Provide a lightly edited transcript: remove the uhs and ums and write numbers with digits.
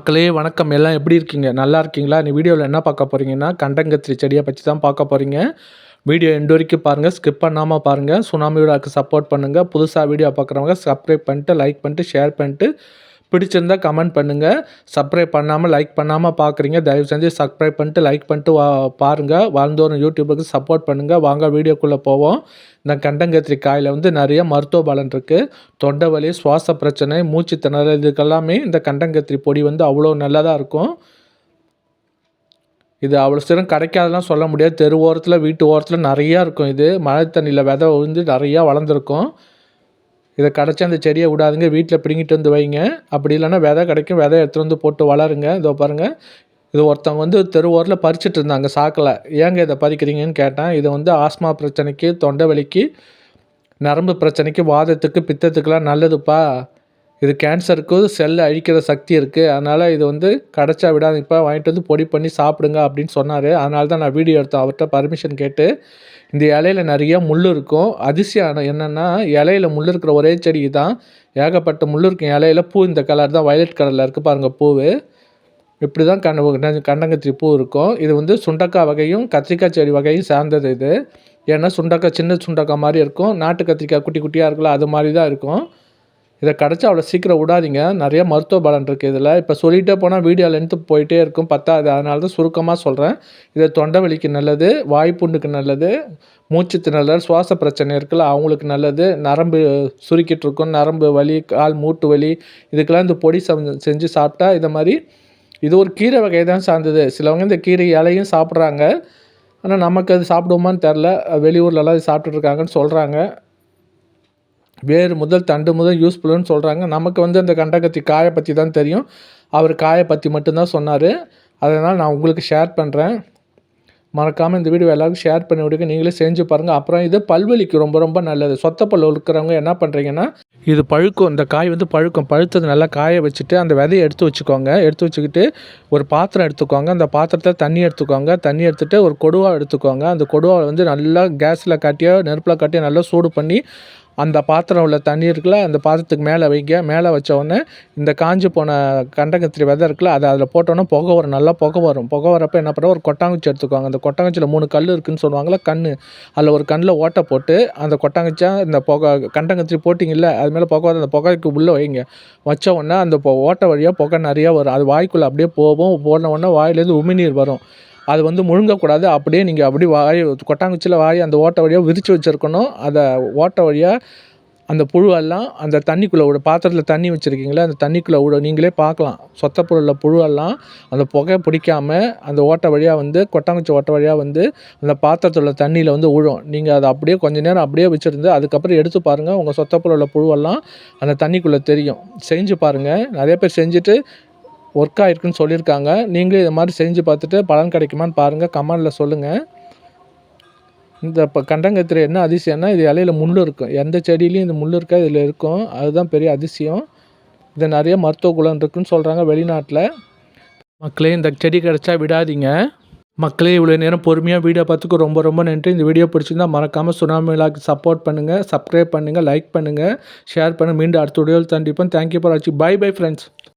மக்களே வணக்கம். எல்லாம் எப்படி இருக்கீங்க? நல்லா இருக்கீங்களா? இந்த வீடியோவில் என்ன பார்க்க போகிறீங்கன்னா, கண்டங்கத்திரி செடியை பற்றி தான் பார்க்க போகிறீங்க. வீடியோ எண்டு வரைக்கும் பாருங்கள், ஸ்கிப் பண்ணாமல் பாருங்கள். சுனாமி விழாக்கு சப்போர்ட் பண்ணுங்கள். புதுசாக வீடியோ பார்க்குறவங்க சப்ஸ்கிரைப் பண்ணிட்டு, லைக் பண்ணிட்டு, ஷேர் பண்ணிட்டு, பிடிச்சிருந்தா கமெண்ட் பண்ணுங்கள். சப்ஸ்கிரைப் பண்ணாமல் லைக் பண்ணாமல் பார்க்குறீங்க, தயவு செஞ்சு சப்ஸ்கிரைப் பண்ணிட்டு லைக் பண்ணிட்டு பாருங்கள். வாழ்ந்தோறும் யூடியூபுக்கு சப்போர்ட் பண்ணுங்கள். வாங்க வீடியோக்குள்ளே போவோம். இந்த கண்டங்கத்திரி காயில் நிறைய மருத்துவ பலன் இருக்குது. தொண்டை வலி, சுவாச பிரச்சனை, மூச்சு திணறல் இதுக்கெல்லாமே இந்த கண்டங்கத்திரி பொடி அவ்வளோ நல்லதாக இருக்கும். இது அவ்வளோ சீரம் கிடைக்காதெல்லாம் சொல்ல முடியாது. தெரு ஓரத்தில், வீட்டு ஓரத்தில் நிறையா இருக்கும். இது மழை தண்ணியில் விதை விழுந்து நிறையா வளர்ந்துருக்கும். இதை கிடச்சி அந்த செடியை விடாதுங்க, வீட்டில் பிடுங்கிட்டு வந்து வைங்க. அப்படி இல்லைன்னா விதை கிடைக்கும், விதை எடுத்துகிட்டு வந்து போட்டு வளருங்க. இதோ பாருங்கள், இது ஒருத்தவங்க தெரு ஓரத்தில் பறிச்சுட்டு இருந்தாங்க சாக்கில். ஏங்க இதை பறிக்கிறீங்கன்னு கேட்டேன். இது ஆஸ்மா பிரச்சனைக்கு, தொண்டை வலிக்கு, நரம்பு பிரச்சனைக்கு, வாதத்துக்கு, பித்தத்துக்கெலாம் நல்லதுப்பா. இது கேன்சருக்கு செல்லை அழிக்கிற சக்தி இருக்குது. அதனால் இது கிடச்சா விடாதீங்கப்பா, வாங்கிட்டு வந்து பொடி பண்ணி சாப்பிடுங்க அப்படின்னு சொன்னார். அதனால தான் நான் வீடியோ எடுத்தேன் அவர்கிட்ட பர்மிஷன் கேட்டு. இந்த இலையில் நிறைய முள் இருக்கும். அதிசயம் என்னென்னா, இலையில் முள் இருக்கிற ஒரே செடி தான். ஏகப்பட்ட முள் இருக்கும் இலையில். பூ இந்த கலர் தான், வயலட் கலரில் இருக்குது பாருங்கள் பூ. இப்படி தான் கண்டங்கத்திரி பூ இருக்கும். இது சுண்டக்காய் வகையும் கத்திரிக்காய் செடி வகையும் சார்ந்தது இது. ஏன்னா சுண்டக்காய் சின்ன சுண்டக்காய் மாதிரி இருக்கும், நாட்டு கத்திரிக்காய் குட்டி குட்டியாக இருக்குல்ல, அது மாதிரி தான் இருக்கும். இதை கிடச்சா அவ்வளோ சீக்கிரம் விடாதீங்க. நிறைய மருத்துவ பலன் இருக்குது இதில். இப்போ சொல்லிகிட்டே போனால் வீடியோ லென்த்து போயிட்டே இருக்கும், பத்தாது. அதனால தான் சுருக்கமாக சொல்கிறேன். இது தொண்டை வலிக்கு நல்லது, வாய்ப்புண்டுக்கு நல்லது, மூச்சு திணறல், சுவாச பிரச்சனை இருக்குல்ல அவங்களுக்கு நல்லது, நரம்பு சுருக்கிட்டு இருக்கும், நரம்பு வலி, கால் மூட்டு வலி, இதுக்கெல்லாம் இந்த பொடி செஞ்சு சாப்பிட்டா இதை மாதிரி. இது ஒரு கீரை வகை தான் சார்ந்தது. சிலவங்க இந்த கீரை இலையும் சாப்பிட்றாங்க. ஆனால் நமக்கு அது சாப்பிடுவோமான்னு தெரில. வெளியூர்லலாம் இது சாப்பிட்டுருக்காங்கன்னு சொல்கிறாங்க. வேறு முதல் தண்டு முதல் யூஸ்ஃபுல்லுன்னு சொல்கிறாங்க. நமக்கு அந்த கண்டங்கத்திரி காயை பற்றி தான் தெரியும். அவர் காயை பற்றி மட்டும்தான் சொன்னார். அதனால் நான் உங்களுக்கு ஷேர் பண்ணுறேன். மறக்காமல் இந்த வீடியோ எல்லாருக்கும் ஷேர் பண்ணி விடுங்க. நீங்களே செஞ்சு பாருங்கள். அப்புறம் இது பல்வலிக்கு ரொம்ப ரொம்ப நல்லது. சொத்தப்பல் இருக்கிறவங்க என்ன பண்ணுறீங்கன்னா, இது பழுக்கும், இந்த காய் பழுக்கும். பழுத்தது நல்லா காய வச்சுட்டு அந்த விதையை எடுத்து வச்சுக்கோங்க. எடுத்து வச்சுக்கிட்டு ஒரு பாத்திரம் எடுத்துக்கோங்க. அந்த பாத்திரத்தில் தண்ணி எடுத்துக்கோங்க. தண்ணி எடுத்துகிட்டு ஒரு கொடுவா எடுத்துக்கோங்க. அந்த கொடுவாவை நல்லா கேஸில் காட்டியோ நெருப்பில் காட்டியோ நல்லா சூடு பண்ணி அந்த பாத்திரம் உள்ள தண்ணி இருக்குல்ல, அந்த பாத்திரத்துக்கு மேலே வைங்க. மேலே வச்ச உடனே இந்த காஞ்சி போன கண்டங்கத்திரி விதை இருக்குல்ல, அதை அதில் போட்டோன்னே புகை வரும், நல்லா புகை வரும். புகை வரப்போ என்ன பண்ணுறோம், ஒரு கொட்டாங்குச்சி எடுத்துக்குவாங்க. அந்த கொட்டாங்குச்சியில் 3 கல் இருக்குதுன்னு சொல்லுவாங்களே, அதில் ஒரு கண்ணில் ஓட்டை போட்டு அந்த கொட்டாங்குச்சியாக இந்த கண்டங்கத்திரி போட்டிங்கல்ல, அது மேலே புகை வரும். அந்த புகைக்கு உள்ளே வைங்க. வச்ச உடனே அந்த ஓட்டை வழியாக புகை நிறையா வரும். அது வாய்க்குள்ளே அப்படியே போகும். போன உடனே வாயிலேருந்து உமிநீர் வரும். அது முழுங்கக்கூடாது. அப்படியே நீங்கள் கொட்டாங்குச்சியில் அந்த ஓட்டை வழியாக விரித்து வச்சுருக்கணும். அதை ஓட்டை வழியாக அந்த புழுவெல்லாம் அந்த தண்ணிக்குள்ளே விடும். பாத்திரத்தில் தண்ணி வச்சுருக்கீங்களா, அந்த தண்ணிக்குள்ளே விடும். நீங்களே பார்க்கலாம், சொத்தப்பொருளில் புழுவெல்லாம் அந்த புகை பிடிக்காமல் அந்த ஓட்டை வழியாக கொட்டாங்குச்சி ஓட்டை வழியாக அந்த பாத்திரத்தில் உள்ள தண்ணியில் விழும். நீங்கள் அதை அப்படியே கொஞ்சம் நேரம் அப்படியே வச்சுருந்து அதுக்கப்புறம் எடுத்து பாருங்கள். உங்கள் சொத்தப்பொருளில் புழுவெல்லாம் அந்த தண்ணிக்குள்ளே தெரியும். செஞ்சு பாருங்கள். நிறைய பேர் செஞ்சுட்டு ஒர்க் ஆகிருக்குன்னு சொல்லியிருக்காங்க. நீங்களும் இது மாதிரி செஞ்சு பார்த்துட்டு பலன் கிடைக்குமான்னு பாருங்கள், கமெண்டில் சொல்லுங்கள். இந்த கண்டங்கத்திரி என்ன அதிசயம்னா, இது இலையில் முள் இருக்கும். எந்த செடியிலையும் இந்த முள் இருக்கா, இதில் இருக்கும். அதுதான் பெரிய அதிசயம். இது நிறைய மருத்துவ குணம் இருக்குதுன்னு சொல்கிறாங்க வெளிநாட்டில். மக்களே, இந்த செடி கிடச்சா விடாதீங்க. மக்களே, இவ்வளோ நேரம் பொறுமையாக வீடியோ பார்த்துக்கு ரொம்ப ரொம்ப நன்றி. இந்த வீடியோ பிடிச்சிருந்தா மறக்காமல் சுனாமி விழாக்கு சப்போர்ட் பண்ணுங்கள், சப்ஸ்கிரைப் பண்ணுங்கள், லைக் பண்ணுங்கள், ஷேர் பண்ணுங்கள். மீண்டும் அடுத்த வீடியோவில் சந்திப்போம். தேங்க்யூ ஃபார் வாட்சிங். Bye bye friends.